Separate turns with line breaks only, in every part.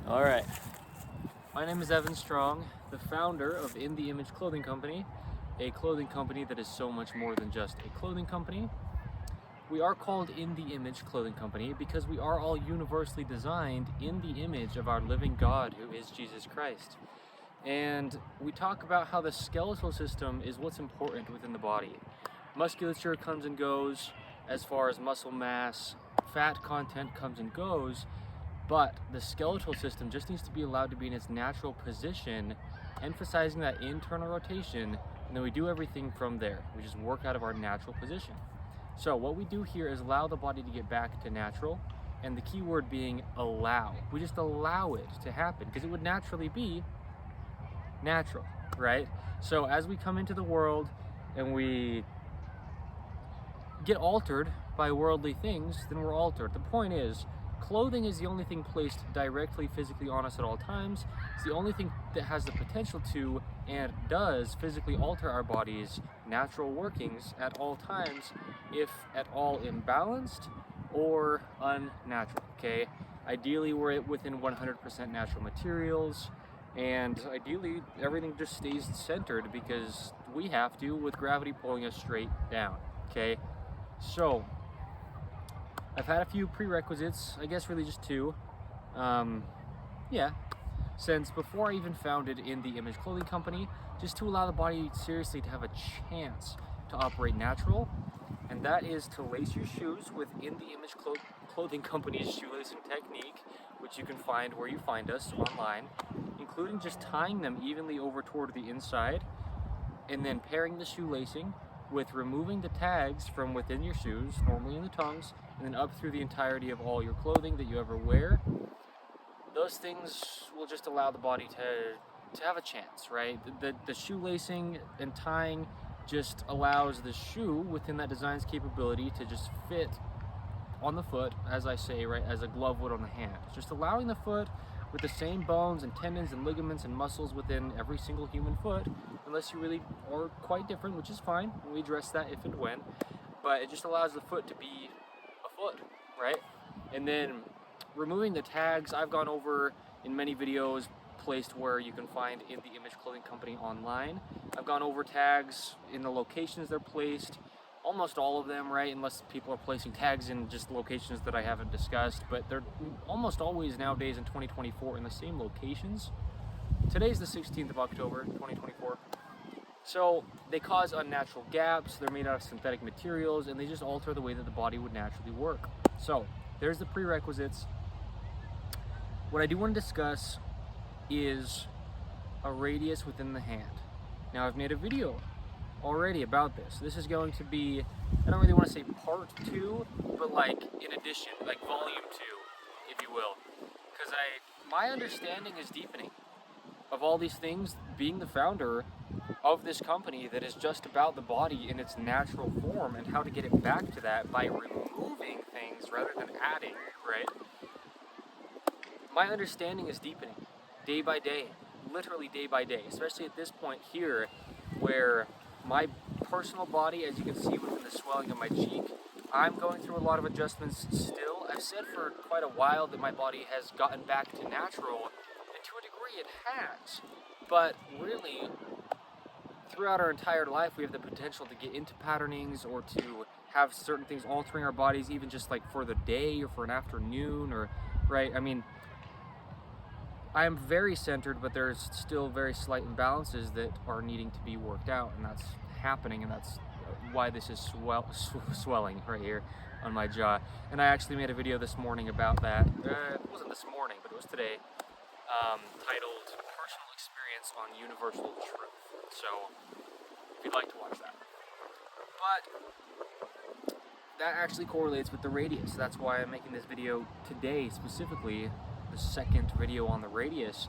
All right. My name is Evan Strong, the founder of In the Image Clothing Company, a clothing company that is so much more than just a clothing company. We are called In the Image Clothing Company because we are all universally designed in the image of our living God, who is Jesus Christ. And we talk about how the skeletal system is what's important within the body. Musculature comes and goes as far as muscle mass, fat content comes and goes, but the skeletal system just needs to be allowed to be in its natural position, emphasizing that internal rotation, and then we do everything from there. We just work out of our natural position. So what we do here is allow the body to get back to natural, and the key word being allow. We just allow it to happen because it would naturally be natural, right? So as we come into the world and we get altered by worldly things, then we're altered. The point is, clothing is the only thing placed directly physically on us at all times. It's the only thing that has the potential to and does physically alter our body's natural workings at all times, if at all imbalanced or unnatural, okay? Ideally, we're within 100% natural materials, and ideally everything just stays centered because we have to, with gravity pulling us straight down, okay? So I've had a few prerequisites, I guess really just two, since before I even founded In the Image Clothing Company, just to allow the body seriously to have a chance to operate natural, and that is to lace your shoes with In the Image Clothing Company's shoelacing technique, which you can find where you find us online, including just tying them evenly over toward the inside, and then pairing the shoelacing with removing the tags from within your shoes, normally in the tongues, and then up through the entirety of all your clothing that you ever wear. Those things will just allow the body to have a chance, right? The shoelacing and tying just allows the shoe within that design's capability to just fit on the foot, as I say, right, as a glove would on the hand. It's just allowing the foot with the same bones and tendons and ligaments and muscles within every single human foot, unless you really are quite different, which is fine. We address that if and when, but it just allows the foot to be a foot, right? And then removing the tags, I've gone over in many videos placed where you can find In the Image Clothing Company online. I've gone over tags in the locations they're placed, almost all of them, right? Unless people are placing tags in just locations that I haven't discussed, but they're almost always nowadays in 2024 in the same locations. Today's the 16th of October, 2024. So they cause unnatural gaps, they're made out of synthetic materials, and they just alter the way that the body would naturally work. So there's the prerequisites. What I do want to discuss is a radius within the hand. Now I've made a video already about this. This is going to be, I don't really want to say part 2, but like in addition, like volume 2, if you will. Because my understanding is deepening of all these things, being the founder of this company that is just about the body in its natural form and how to get it back to that by removing things rather than adding, right? My understanding is deepening day by day, literally day by day, especially at this point here where my personal body, as you can see within the swelling of my cheek, I'm going through a lot of adjustments still. I've said for quite a while that my body has gotten back to natural, and to a degree it has. But really, throughout our entire life, we have the potential to get into patternings or to have certain things altering our bodies, even just like for the day or for an afternoon, or, right? I mean, I am very centered, but there's still very slight imbalances that are needing to be worked out, and that's happening, and that's why this is swelling right here on my jaw. And I actually made a video this morning about that. It wasn't this morning, but it was today, titled Personal Experience on Universal Truth. So if you'd like to watch that. But that actually correlates with the radius. That's why I'm making this video today, specifically the second video on the radius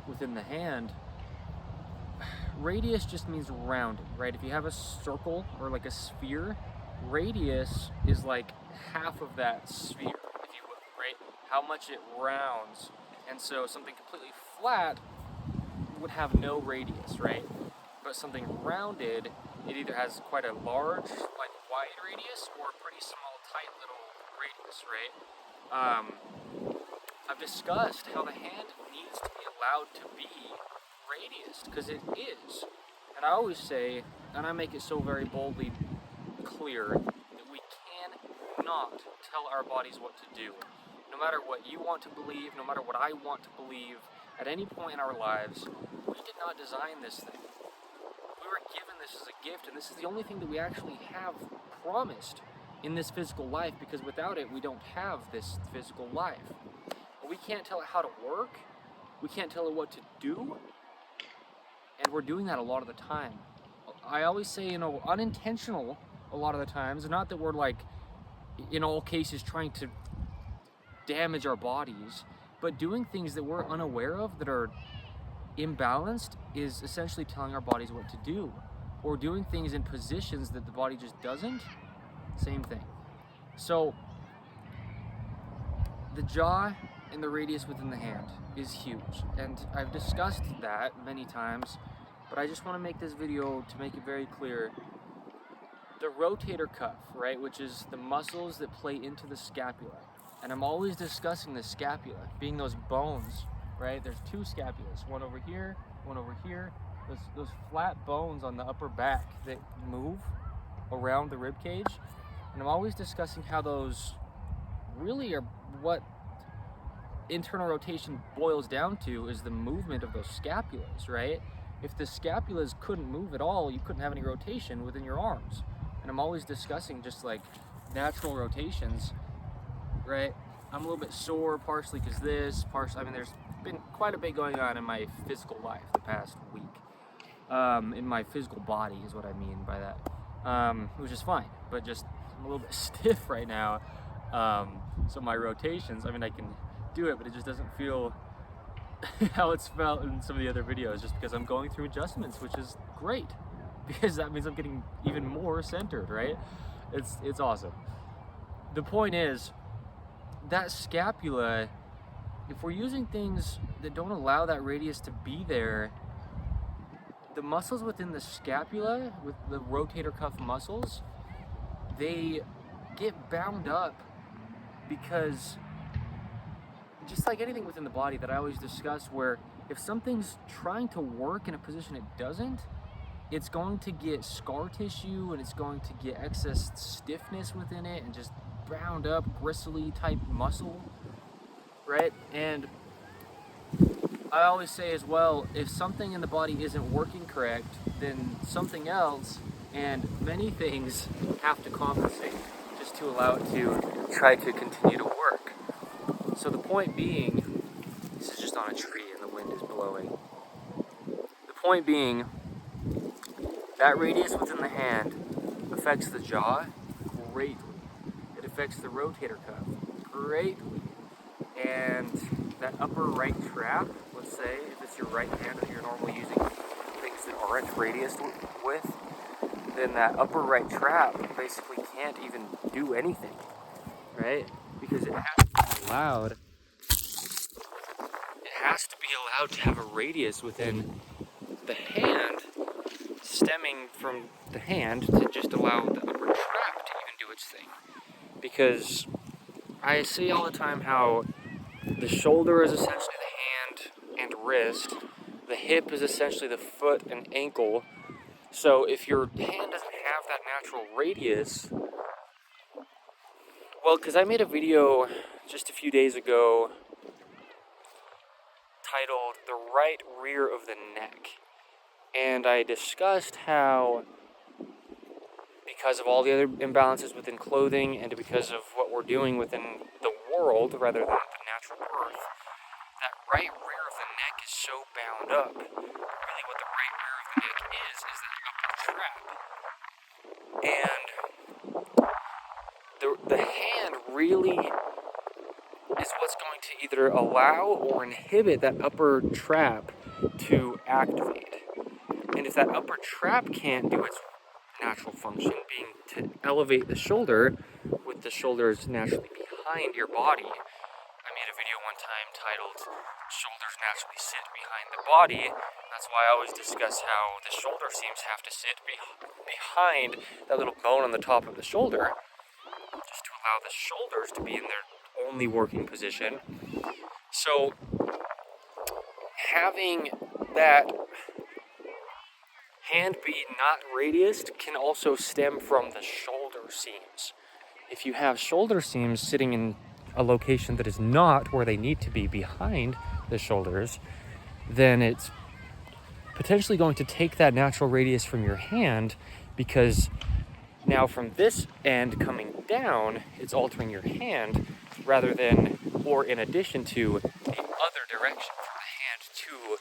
within the hand. Radius just means rounded, right? If you have a circle or like a sphere, radius is like half of that sphere, if you will, right? How much it rounds. And so something completely flat would have no radius, right? But something rounded, it either has quite a large, like wide radius or a pretty small, tight little radius, right? I've discussed how the hand needs to be allowed to be radius, because it is. And I always say, and I make it so very boldly clear, that we cannot tell our bodies what to do. No matter what you want to believe, no matter what I want to believe, at any point in our lives, we did not design this thing. We were given this as a gift, and this is the only thing that we actually have promised in this physical life, because without it, we don't have this physical life. We can't tell it how to work, we can't tell it what to do, and we're doing that a lot of the time. I always say, unintentional a lot of the times, not that we're like, in all cases, trying to damage our bodies, but doing things that we're unaware of that are imbalanced is essentially telling our bodies what to do, or doing things in positions that the body just doesn't. Same thing. So the jaw and the radius within the hand is huge, and I've discussed that many times, but I just want to make this video to make it very clear. The rotator cuff, right, which is the muscles that play into the scapula, and I'm always discussing the scapula being those bones, right? There's two scapulas, one over here, one over here. Those flat bones on the upper back that move around the rib cage, and I'm always discussing how those really are what internal rotation boils down to, is the movement of those scapulas, right? If the scapulas couldn't move at all, you couldn't have any rotation within your arms. And I'm always discussing just like natural rotations, right? I'm a little bit sore, partially because there's been quite a bit going on in my physical life the past week. In my physical body is what I mean by that, which is fine, but just I'm a little bit stiff right now. So my rotations, I can do it, but it just doesn't feel how it's felt in some of the other videos, just because I'm going through adjustments, which is great, because that means I'm getting even more centered, right? It's awesome. The point is, that scapula, if we're using things that don't allow that radius to be there, the muscles within the scapula, with the rotator cuff muscles, they get bound up, because just like anything within the body that I always discuss, where if something's trying to work in a position it doesn't, it's going to get scar tissue, and it's going to get excess stiffness within it, and just bound up, bristly type muscle, right? And I always say as well, if something in the body isn't working correct, then something else and many things have to compensate just to allow it to try to continue to work. So the point being, this is just on a tree and the wind is blowing. The point being, that radius within the hand affects the jaw greatly. It affects the rotator cuff greatly. And that upper right trap, let's say, if it's your right hand and you're normally using things that aren't radius with, then that upper right trap basically can't even do anything, right? Because it has to be allowed. It has to be allowed to have a radius within the hand, stemming from the hand, to just allow the upper trap to even do its thing. Because I see all the time how the shoulder is essentially the hand and wrist, the hip is essentially the foot and ankle. So if your hand doesn't have that natural radius, well, because I made a video just a few days ago titled "The Right Rear of the Neck," and I discussed how, because of all the other imbalances within clothing and because of what we're doing within the world rather than the natural earth, that right rear of the neck is so bound up. Really what the right rear of the neck is that upper trap. And the hand really is what's going to either allow or inhibit that upper trap to activate. And if that upper trap can't do its natural function, being to elevate the shoulder, with the shoulders naturally behind your body. I made a video one time titled "Shoulders Naturally Sit Behind the Body." That's why I always discuss how the shoulder seams have to sit behind that little bone on the top of the shoulder, just to allow the shoulders to be in their only working position. So having that hand be not radiused can also stem from the shoulder seams. If you have shoulder seams sitting in a location that is not where they need to be behind the shoulders, then it's potentially going to take that natural radius from your hand, because now from this end coming down, it's altering your hand rather than, or in addition to, the other direction from the hand to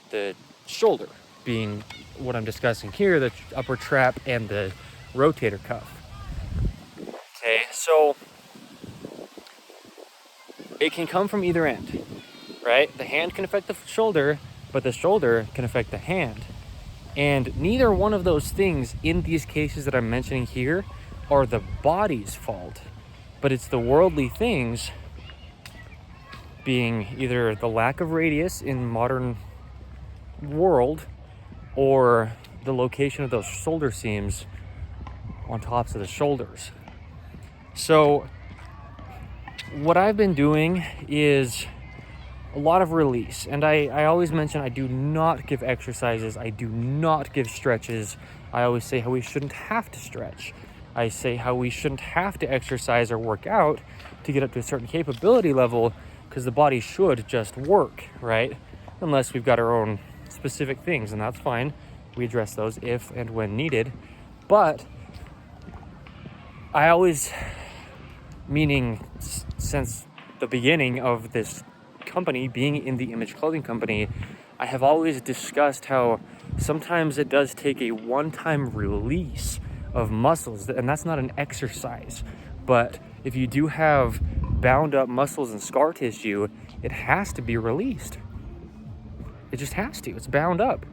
the shoulder, being what I'm discussing here, the upper trap and the rotator cuff. Okay, so it can come from either end, right? The hand can affect the shoulder, but the shoulder can affect the hand. And neither one of those things in these cases that I'm mentioning here are the body's fault, but it's the worldly things, being either the lack of radius in modern world or the location of those shoulder seams on tops of the shoulders. So what I've been doing is a lot of release, and I always mention I do not give exercises, I do not give stretches. I always say how we shouldn't have to stretch. I say how we shouldn't have to exercise or work out to get up to a certain capability level, because the body should just work, right? Unless we've got our own specific things, and that's fine. We address those if and when needed. But I always, meaning since the beginning of this company, being in the Image Clothing Company, I have always discussed how sometimes it does take a one-time release of muscles, and that's not an exercise. But if you do have bound up muscles and scar tissue, it has to be released. It just has to. It's bound up.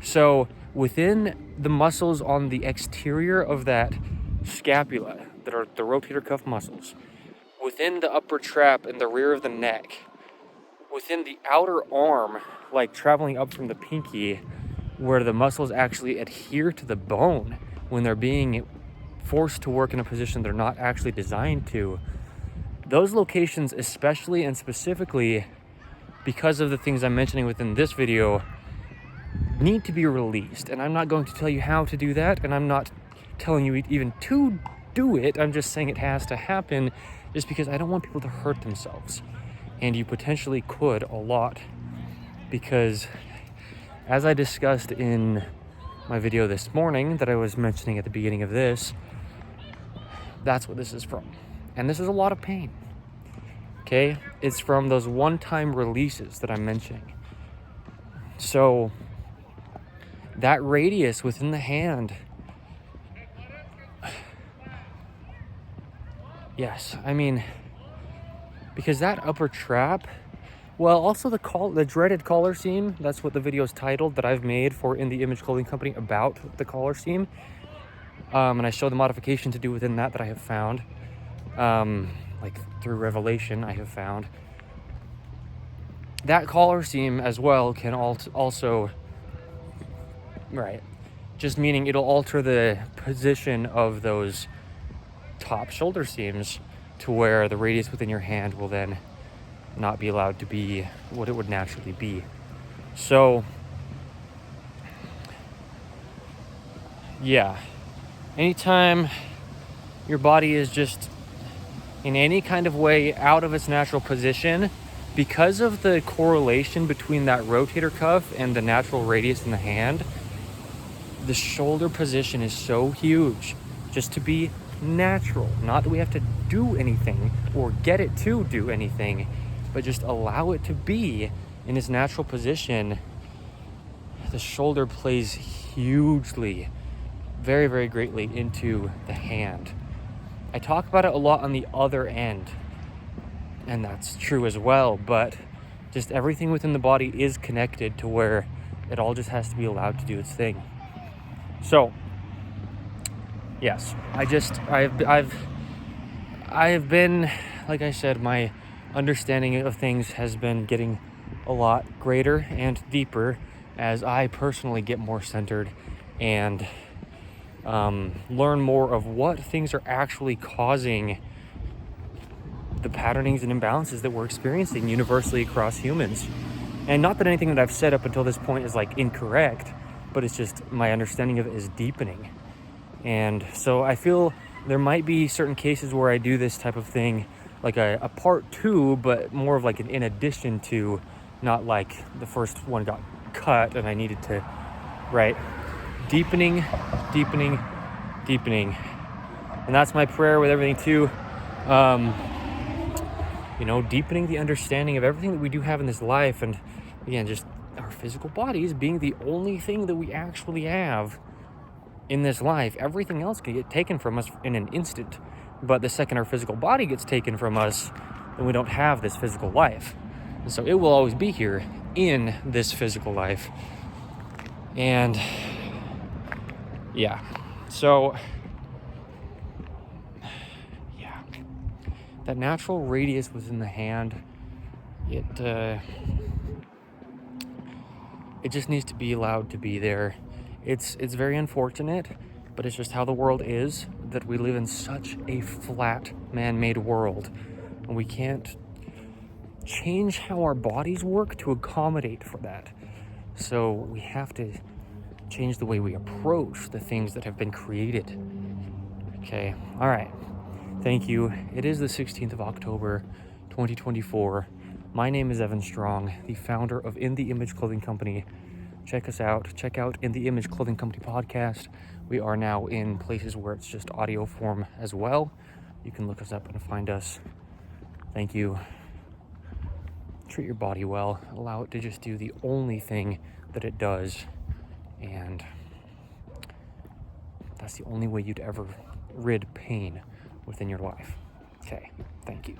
So within the muscles on the exterior of that scapula, that are the rotator cuff muscles, within the upper trap and the rear of the neck, within the outer arm, like traveling up from the pinky, where the muscles actually adhere to the bone when they're being forced to work in a position they're not actually designed to. Those locations, especially and specifically because of the things I'm mentioning within this video, need to be released. And I'm not going to tell you how to do that, and I'm not telling you even to do it. I'm just saying it has to happen, just because I don't want people to hurt themselves. And you potentially could a lot, because as I discussed in my video this morning that I was mentioning at the beginning of this, that's what this is from. And this is a lot of pain. Okay? It's from those one-time releases that I'm mentioning. So that radius within the hand, yes, I mean, because that upper trap, well, also the dreaded collar seam, that's what the video is titled, that I've made for In The Image Clothing Company about the collar seam. And I show the modification to do within that I have found, like through revelation I have found. That collar seam as well can also, right, just meaning it'll alter the position of those top shoulder seams to where the radius within your hand will then not be allowed to be what it would naturally be. So yeah, anytime your body is just in any kind of way out of its natural position, because of the correlation between that rotator cuff and the natural radius in the hand, the shoulder position is so huge just to be natural. Not that we have to do anything or get it to do anything, but just allow it to be in its natural position. The shoulder plays hugely, very, very greatly into the hand. I talk about it a lot on the other end, and that's true as well, but just everything within the body is connected to where it all just has to be allowed to do its thing. So yes, I've been, like I said, my understanding of things has been getting a lot greater and deeper as I personally get more centered and learn more of what things are actually causing the patternings and imbalances that we're experiencing universally across humans. And not that anything that I've said up until this point is like incorrect, but it's just my understanding of it is deepening. And so I feel there might be certain cases where I do this type of thing, like a part 2, but more of like an in addition to, not like the first one got cut and I needed to, right? Deepening. And that's my prayer with everything too. Deepening the understanding of everything that we do have in this life. And again, just our physical bodies being the only thing that we actually have in this life. Everything else can get taken from us in an instant. But the second our physical body gets taken from us, then we don't have this physical life. And so it will always be here in this physical life. And yeah, so yeah, that natural radius within the hand, it just needs to be allowed to be there. It's very unfortunate, but it's just how the world is, that we live in such a flat, man-made world, and we can't change how our bodies work to accommodate for that. So we have to change the way we approach the things that have been created. Okay, all right. Thank you. It is the 16th of October, 2024. My name is Evan Strong, the founder of In the Image Clothing Company. Check us out. Check out In the Image Clothing Company podcast. We are now in places where it's just audio form as well. You can look us up and find us. Thank you. Treat your body well. Allow it to just do the only thing that it does. And that's the only way you'd ever rid pain within your life. Okay, thank you.